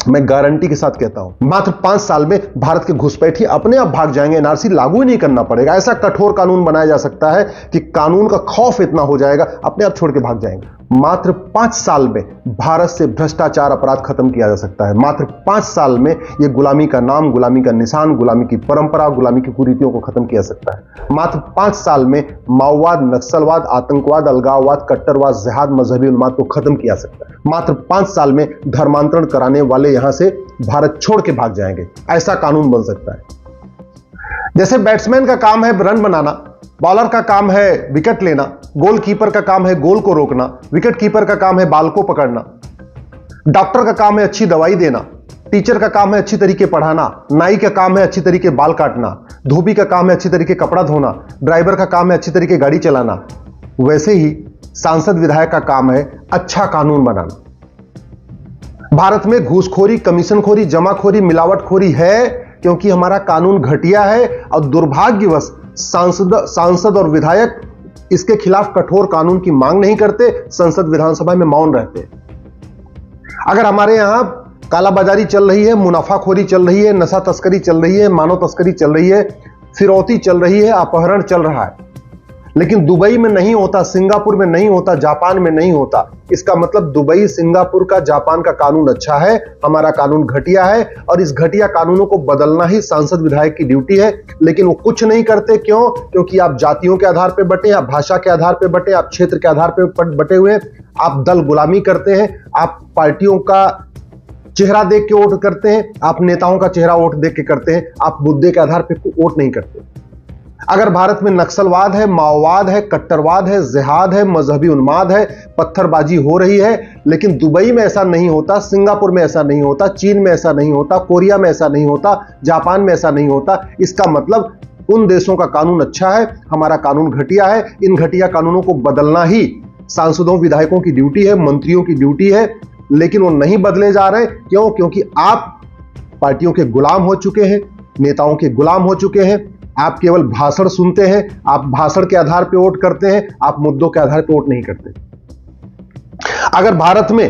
मैं गारंटी के साथ कहता हूं, मात्र 5 साल में भारत के घुसपैठी अपने आप भाग जाएंगे। एनआरसी लागू ही नहीं करना पड़ेगा। ऐसा कठोर कानून बनाया जा सकता है कि कानून का खौफ इतना हो जाएगा, अपने आप छोड़ के भाग जाएंगे। मात्र 5 साल में भारत से भ्रष्टाचार अपराध खत्म किया जा सकता है। मात्र 5 साल में यह गुलामी का नाम, गुलामी का निशान, गुलामी की परंपरा, गुलामी की कुरीतियों को खत्म किया जा सकता है। मात्र 5 साल में माओवाद, नक्सलवाद, आतंकवाद, अलगाववाद, कट्टरवाद, जिहाद, मजहबी उन्माद को खत्म किया जा सकता है। मात्र 5 साल में धर्मांतरण कराने वाले यहां से भारत छोड़ के भाग जाएंगे। ऐसा कानून बन सकता है। जैसे बैट्समैन का काम है रन बनाना, बॉलर का काम है विकेट लेना, गोलकीपर का काम है गोल को रोकना, विकेट कीपर का काम है बाल को पकड़ना, डॉक्टर का काम है अच्छी दवाई देना, टीचर का काम है अच्छी तरीके पढ़ाना, नाई का काम है अच्छी तरीके बाल काटना, धोबी का काम है अच्छी तरीके कपड़ा धोना, ड्राइवर का काम है अच्छी तरीके गाड़ी चलाना, वैसे ही सांसद विधायक का काम है अच्छा कानून बनाना। भारत में घूसखोरी, कमीशनखोरी, जमाखोरी, मिलावटखोरी है क्योंकि हमारा कानून घटिया है और दुर्भाग्यवश सांसद और विधायक इसके खिलाफ कठोर कानून की मांग नहीं करते, संसद विधानसभा में मौन रहते। अगर हमारे यहां कालाबाजारी चल रही है, मुनाफाखोरी चल रही है, नशा तस्करी चल रही है, मानव तस्करी चल रही है, फिरौती चल रही है, अपहरण चल रहा है, लेकिन दुबई में नहीं होता, सिंगापुर में नहीं होता, जापान में नहीं होता, इसका मतलब दुबई, सिंगापुर का, जापान का कानून अच्छा है, हमारा कानून घटिया है और इस घटिया कानूनों को बदलना ही सांसद विधायक की ड्यूटी है। लेकिन वो कुछ नहीं करते। क्यों? क्योंकि आप जातियों के आधार पर बटे, आप भाषा के आधार पर बटे, आप क्षेत्र के आधार पर बटे हुए, आप दल गुलामी करते हैं, आप पार्टियों का चेहरा देख के वोट करते हैं, आप नेताओं का चेहरा वोट देख के करते हैं, आप मुद्दे के आधार पर वोट नहीं करते। अगर भारत में नक्सलवाद है, माओवाद है, कट्टरवाद है, जिहाद है, मजहबी उन्माद है, पत्थरबाजी हो रही है, लेकिन दुबई में ऐसा नहीं होता, सिंगापुर में ऐसा नहीं होता, चीन में ऐसा नहीं होता, कोरिया में ऐसा नहीं होता, जापान में ऐसा नहीं होता, इसका मतलब उन देशों का कानून अच्छा है, हमारा कानून घटिया है। इन घटिया कानूनों को बदलना ही सांसदों, विधायकों की ड्यूटी है, मंत्रियों की ड्यूटी है, लेकिन वो नहीं बदले जा रहे। क्यों? क्योंकि आप पार्टियों के गुलाम हो चुके हैं, नेताओं के गुलाम हो चुके हैं। आप केवल भाषण सुनते हैं, आप भाषण के आधार पर वोट करते हैं, आप मुद्दों के आधार पर वोट नहीं करते। अगर भारत में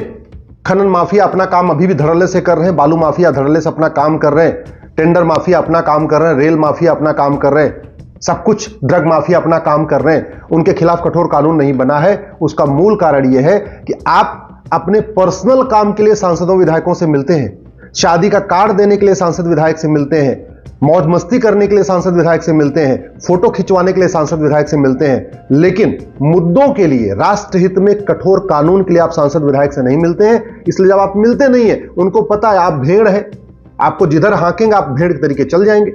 खनन माफिया अपना काम अभी भी धड़ल्ले से कर रहे हैं, बालू माफिया धड़ल्ले से अपना काम कर रहे हैं, टेंडर माफिया अपना काम कर रहे हैं, रेल माफिया अपना काम कर रहे हैं, सब कुछ ड्रग माफिया अपना काम कर रहे हैं, उनके खिलाफ कठोर कानून नहीं बना है, उसका मूल कारण यह है कि आप अपने पर्सनल काम के लिए सांसदों, विधायकों से मिलते हैं, शादी का कार्ड देने के लिए सांसद विधायक से मिलते हैं, मौज मस्ती करने के लिए सांसद विधायक से मिलते हैं, फोटो खिंचवाने के लिए सांसद विधायक से मिलते हैं, लेकिन मुद्दों के लिए, राष्ट्रहित में कठोर कानून के लिए आप सांसद विधायक से नहीं मिलते हैं। इसलिए जब आप मिलते नहीं है, उनको पता है आप भेड़ है, आपको जिधर हाकेंगे आप भेड़ के तरीके चल जाएंगे।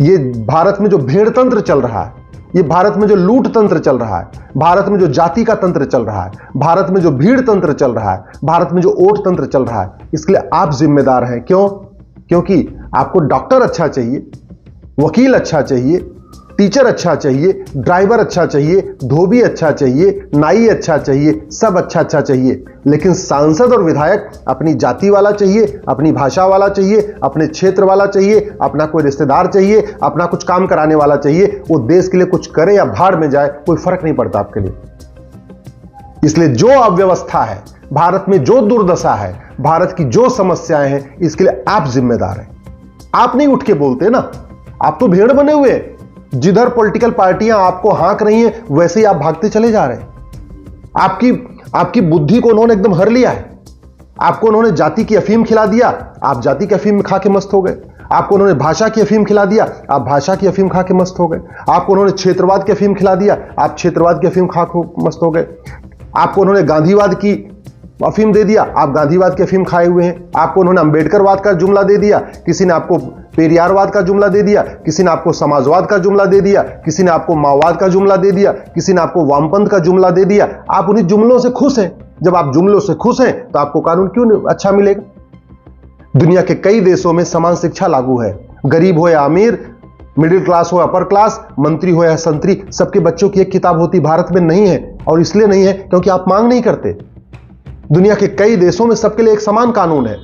ये भारत में जो भेड़ तंत्र चल रहा है, ये भारत में जो लूट तंत्र चल रहा है, भारत में जो जाति का तंत्र चल रहा है, भारत में जो भीड़ तंत्र चल रहा है, भारत में जो वोट तंत्र चल रहा है, इसके लिए आप जिम्मेदार हैं। क्यों? क्योंकि आपको डॉक्टर अच्छा चाहिए, वकील अच्छा चाहिए, टीचर अच्छा चाहिए, ड्राइवर अच्छा चाहिए, धोबी अच्छा चाहिए, नाई अच्छा चाहिए, सब अच्छा चाहिए, लेकिन सांसद और विधायक अपनी जाति वाला चाहिए, अपनी भाषा वाला चाहिए, अपने क्षेत्र वाला चाहिए, अपना कोई रिश्तेदार चाहिए, अपना कुछ काम कराने वाला चाहिए। वो देश के लिए कुछ करे या भाड़ में जाए, कोई फर्क नहीं पड़ता आपके लिए। इसलिए जो अव्यवस्था है, भारत में जो दुर्दशा है, भारत की जो समस्याएं हैं, इसके लिए आप जिम्मेदार हैं। आप नहीं उठ के बोलते ना, आप तो भेड़ बने हुए हैं। जिधर पॉलिटिकल पार्टियां आपको हाँक रही हैं, वैसे ही आप भागते चले जा रहे हैं। आपकी बुद्धि को उन्होंने एकदम हर लिया है। आपको उन्होंने जाति की अफीम खिला दिया, आप जाति की अफीम खा के मस्त हो गए। आपको उन्होंने भाषा की अफीम खिला दिया, आप भाषा की अफीम खा के मस्त हो गए। आपको उन्होंने क्षेत्रवाद की अफीम खिला दिया, आप क्षेत्रवाद की अफीम खा के मस्त हो गए। आपको उन्होंने गांधीवाद की अफीम दे दिया, आप गांधीवाद की अफीम खाए हुए हैं। आपको उन्होंने अंबेडकरवाद का जुमला दे दिया, किसी ने आपको पेरियारवाद का जुमला दे दिया, किसी ने आपको समाजवाद का जुमला दे दिया, किसी ने आपको माओवाद का जुमला दे दिया, किसी ने आपको वामपंथ का जुमला दे दिया। आप उन्हीं जुमलों से खुश हैं। जब आप जुमलों से खुश हैं तो आपको कानून क्यों अच्छा मिलेगा? दुनिया के कई देशों में समान शिक्षा लागू है। गरीब हो या अमीर, मिडिल क्लास हो या अपर क्लास, मंत्री हो या संतरी, सबके बच्चों की एक किताब होती। भारत में नहीं है, और इसलिए नहीं है क्योंकि आप मांग नहीं करते। दुनिया के कई देशों में सबके लिए एक समान कानून है।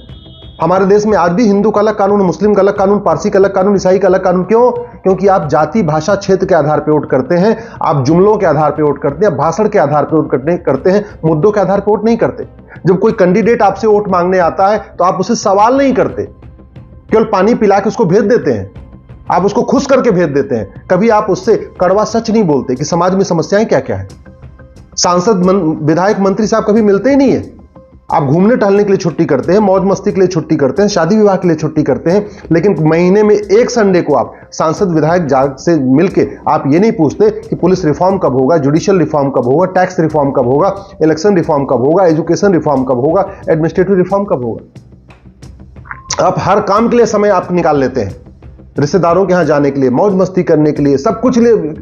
हमारे देश में आज भी हिंदू का अलग कानून, मुस्लिम का अलग कानून, पारसी का अलग कानून, ईसाई का अलग कानून। क्यों? क्योंकि आप जाति, भाषा, क्षेत्र के आधार पर वोट करते हैं, आप जुमलों के आधार पर वोट करते हैं, भाषण के आधार पर वोट करते हैं, मुद्दों के आधार पर वोट नहीं करते। जब कोई कैंडिडेट आपसे वोट मांगने आता है तो आप उससे सवाल नहीं करते, केवल पानी पिला के उसको भेज देते हैं, आप उसको खुश करके भेज देते हैं। कभी आप उससे कड़वा सच नहीं बोलते कि समाज में समस्याएं क्या क्या है। सांसद, विधायक, मंत्री साहब कभी मिलते ही नहीं है। आप घूमने टहलने के लिए छुट्टी करते हैं, मौज मस्ती के लिए छुट्टी करते हैं, शादी विवाह के लिए छुट्टी करते हैं, लेकिन महीने में एक संडे को आप सांसद, विधायक से मिलके आप ये नहीं पूछते कि पुलिस रिफॉर्म कब होगा, जुडिशियल रिफॉर्म कब होगा, टैक्स रिफॉर्म कब होगा, इलेक्शन रिफॉर्म कब होगा, एजुकेशन रिफॉर्म कब होगा, एडमिनिस्ट्रेटिव रिफॉर्म कब होगा। आप हर काम के लिए समय आप निकाल लेते हैं, रिश्तेदारों के यहां जाने के लिए, मौज मस्ती करने के लिए, सब कुछ लिए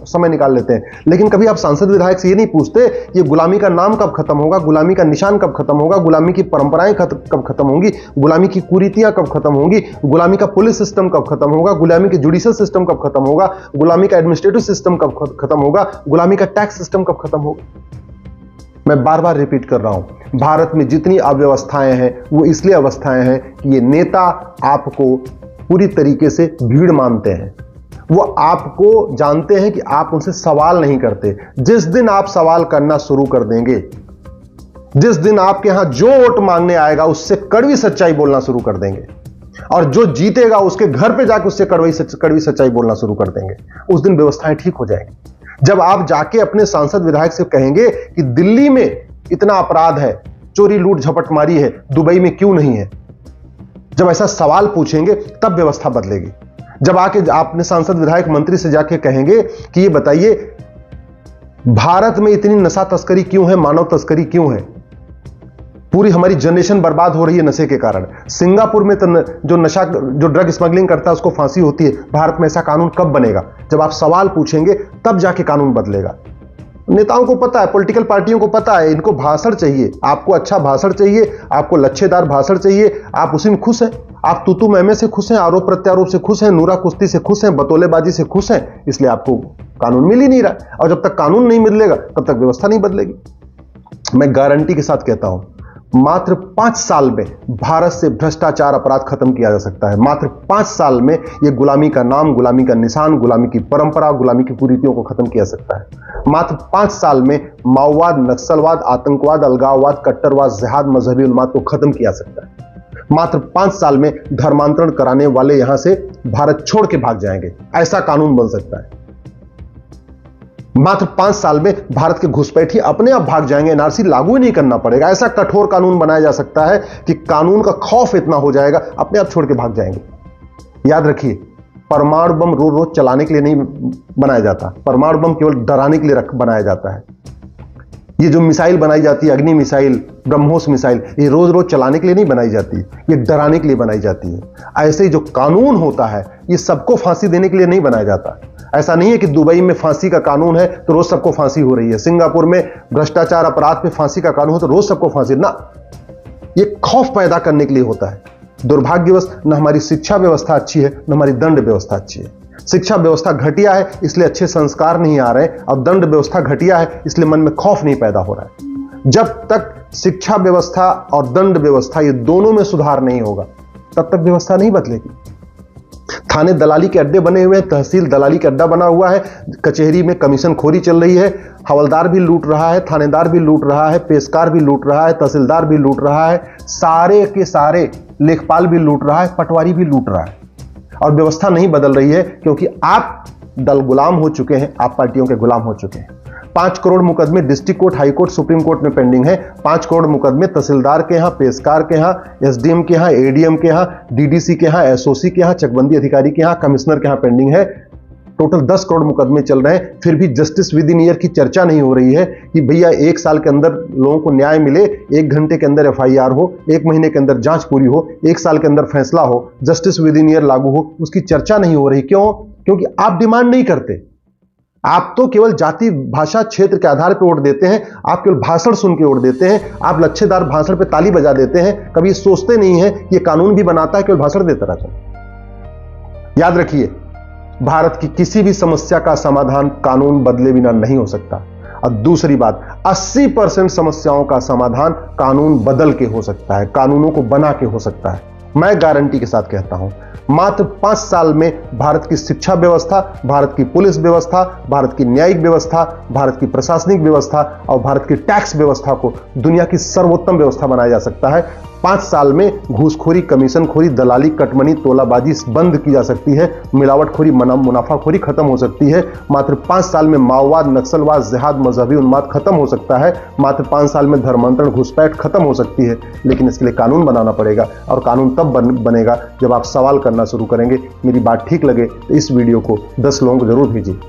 समय निकाल लेते हैं, लेकिन कभी आप सांसद, विधायक से ये नहीं पूछते ये गुलामी का नाम कब खत्म होगा, गुलामी का निशान कब खत्म होगा, गुलामी की परंपराएं कब खत्म होंगी, गुलामी की कुरीतियां कब खत्म होंगी, गुलामी का पुलिस सिस्टम कब खत्म होगा, गुलामी की जुडिशियल सिस्टम कब खत्म होगा, गुलामी का एडमिनिस्ट्रेटिव सिस्टम कब खत्म होगा, गुलामी का टैक्स सिस्टम कब खत्म होगा। मैं बार बार रिपीट कर रहा हूं, भारत में जितनी अव्यवस्थाएं हैं वो इसलिए अवस्थाएं हैं कि ये नेता आपको पूरी तरीके से भीड़ मानते हैं। वो आपको जानते हैं कि आप उनसे सवाल नहीं करते। जिस दिन आप सवाल करना शुरू कर देंगे, जिस दिन आपके यहां जो वोट मांगने आएगा उससे कड़वी सच्चाई बोलना शुरू कर देंगे, और जो जीतेगा उसके घर पे जाकर उससे कड़वी सच्चाई बोलना शुरू कर देंगे, उस दिन व्यवस्थाएं ठीक हो जाएंगी। जब आप जाके अपने सांसद, विधायक से कहेंगे कि दिल्ली में इतना अपराध है, चोरी, लूट, झपटमारी है, दुबई में क्यों नहीं है, जब ऐसा सवाल पूछेंगे तब व्यवस्था बदलेगी। जब आके आपने सांसद, विधायक, मंत्री से जाके कहेंगे कि ये बताइए भारत में इतनी नशा तस्करी क्यों है, मानव तस्करी क्यों है, पूरी हमारी जनरेशन बर्बाद हो रही है नशे के कारण। सिंगापुर में तो जो ड्रग स्मगलिंग करता है उसको फांसी होती है, भारत में ऐसा कानून कब बनेगा? जब आप सवाल पूछेंगे तब जाके कानून बदलेगा। नेताओं को पता है, पॉलिटिकल पार्टियों को पता है, इनको भाषण चाहिए, आपको अच्छा भाषण चाहिए, आपको लच्छेदार भाषण चाहिए, आप उसी में खुश हैं, आप तूतू मैमे से खुश हैं, आरोप प्रत्यारोप से खुश हैं, नूरा कुश्ती से खुश हैं, बतौलेबाजी से खुश हैं, इसलिए आपको कानून मिल ही नहीं रहा। और जब तक कानून नहीं बदलेगा तब तक व्यवस्था नहीं बदलेगी। मैं गारंटी के साथ कहता हूं, मात्र 5 साल में भारत से भ्रष्टाचार अपराध खत्म किया जा सकता है। मात्र 5 साल में यह गुलामी का नाम, गुलामी का निशान, गुलामी की परंपरा, गुलामी की कुरीतियों को खत्म किया जा सकता है। मात्र 5 साल में माओवाद, नक्सलवाद, आतंकवाद, अलगाववाद, कट्टरवाद, जिहाद, मजहबी उन्माद को खत्म किया जा सकता है। मात्र 5 साल में धर्मांतरण कराने वाले यहां से भारत छोड़ के भाग जाएंगे, ऐसा कानून बन सकता है। मात्र 5 साल में भारत के घुसपैठी अपने आप भाग जाएंगे, एनआरसी लागू ही नहीं करना पड़ेगा। ऐसा कठोर कानून बनाया जा सकता है कि कानून का खौफ इतना हो जाएगा, अपने आप छोड़ के भाग जाएंगे। याद रखिए, परमाणु बम रोज रोज चलाने के लिए नहीं बनाया जाता, परमाणु बम केवल डराने के लिए बनाया जाता है। ये जो मिसाइल बनाई जाती है, अग्नि मिसाइल, ब्रह्मोस मिसाइल, ये रोज रोज चलाने के लिए नहीं बनाई जाती, ये डराने के लिए बनाई जाती है। ऐसे ही जो कानून होता है, ये सबको फांसी देने के लिए नहीं बनाया जाता। ऐसा नहीं है कि दुबई में फांसी का कानून है तो रोज सबको फांसी हो रही है, सिंगापुर में भ्रष्टाचार अपराध पे फांसी का कानून हो तो रोज सबको फांसी, ना, ये खौफ पैदा करने के लिए होता है। दुर्भाग्यवश न हमारी शिक्षा व्यवस्था अच्छी है, न हमारी दंड व्यवस्था अच्छी है। शिक्षा व्यवस्था घटिया है इसलिए अच्छे संस्कार नहीं आ रहे, और दंड व्यवस्था घटिया है इसलिए मन में खौफ नहीं पैदा हो रहा है। जब तक शिक्षा व्यवस्था और दंड व्यवस्था ये दोनों में सुधार नहीं होगा तब तक व्यवस्था नहीं बदलेगी। थाने दलाली के अड्डे बने हुए हैं, तहसील दलाली का अड्डा बना हुआ है, कचहरी में कमीशन खोरी चल रही है, हवलदार भी लूट रहा है, थानेदार भी लूट रहा है, पेशकार भी लूट रहा है, तहसीलदार भी लूट रहा है, सारे के सारे लेखपाल भी लूट रहा है, पटवारी भी लूट रहा है, और व्यवस्था नहीं बदल रही है क्योंकि आप दल गुलाम हो चुके हैं, आप पार्टियों के गुलाम हो चुके हैं। 5 करोड़ मुकदमे district court, high court, supreme court में पेंडिंग है। 5 करोड़ मुकदमे तहसीलदार के यहाँ, पेशकार के यहाँ, एसडीएम के यहाँ, एडीएम के यहाँ, डीडीसी के यहाँ, एसओसी के यहाँ, चकबंदी अधिकारी के यहाँ, कमिश्नर के यहाँ पेंडिंग है। टोटल 10 करोड़ मुकदमे चल रहे हैं, फिर भी जस्टिस विद इन ईयर की चर्चा नहीं हो रही है कि भैया 1 साल के अंदर लोगों को न्याय मिले, 1 घंटे के अंदर एफआईआर हो, 1 महीने के अंदर जांच पूरी हो, 1 साल के अंदर फैसला हो, जस्टिस विद इन ईयर लागू हो, उसकी चर्चा नहीं हो रही। क्यों? क्योंकि आप डिमांड नहीं करते। आप तो केवल जाति, भाषा, क्षेत्र के आधार पर वोट देते हैं, आप केवल भाषण सुन के वोट देते हैं, आप लच्छेदार भाषण पे ताली बजा देते हैं, कभी सोचते नहीं है ये कानून भी बनाता है, केवल भाषण देता रहता है। याद रखिए, भारत की किसी भी समस्या का समाधान कानून बदले बिना नहीं हो सकता। और दूसरी बात, 80% समस्याओं का समाधान कानून बदल के हो सकता है, कानूनों को बना के हो सकता है। मैं गारंटी के साथ कहता हूं, मात्र 5 साल में भारत की शिक्षा व्यवस्था, भारत की पुलिस व्यवस्था, भारत की न्यायिक व्यवस्था, भारत की प्रशासनिक व्यवस्था और भारत की टैक्स व्यवस्था को दुनिया की सर्वोत्तम व्यवस्था बनाया जा सकता है। 5 साल में घूसखोरी, कमीशनखोरी, दलाली, कटमनी, तोलाबाजी बंद की जा सकती है। मिलावटखोरी, मुनाफाखोरी खत्म हो सकती है। मात्र 5 साल में माओवाद, नक्सलवाद, जिहाद, मजहबी उन्माद खत्म हो सकता है। मात्र 5 साल में धर्मांतरण, घुसपैठ खत्म हो सकती है। लेकिन इसके लिए कानून बनाना पड़ेगा, और कानून तब बनेगा जब आप सवाल करना शुरू करेंगे। मेरी बात ठीक लगे तो इस वीडियो को 10 लोगों को जरूर भेजिए।